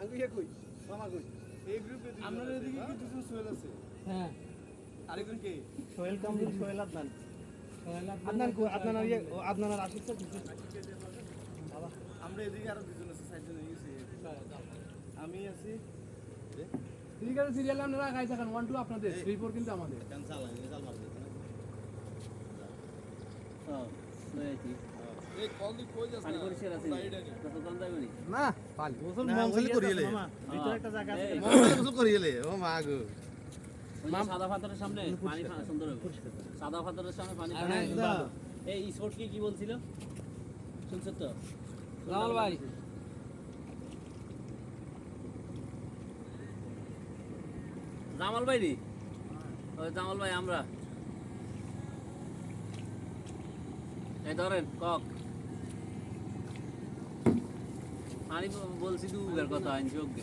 আগুইয়া কই মামা কই এই গ্রুপে আপনাদের এদিকে কি দুজন সোহেল আছে হ্যাঁ আরেকজন কে সোহেল কামরুল সোহেল আদনান আদনান কো আদনান আর ইয়ে আদনান আর আশিক স্যার বাবা আমরা এদিকে আরো দুজন আছে সাইডে নিয়ে গেছি আমি আছি ঠিক আছে সিরিয়াল আমরা রাখাই থাকেন 1 2 আপনাদের 3 4 কিন্তু আমাদের ক্যান্সেল মার দিতে না সোয়েটি এই কল দি কই যাস পানি পরিষ্কার আছে কত কম যাবে নি না পালি গোসল মংসলি করিলে ভিতরে একটা জায়গা আছে মংসলি গোসল করিলে ও মা গো সাদা পাথরের সামনে পানি সুন্দর হবে সাদা পাথরের সামনে পানি এই স্পোর্ট কি বলছিল শুনছো তো লাল ভাই জামাল ভাই নি ওই জামাল ভাই আমরা এই ধরেন কক পানি বলছি দুবার কথা আইন যোগ্য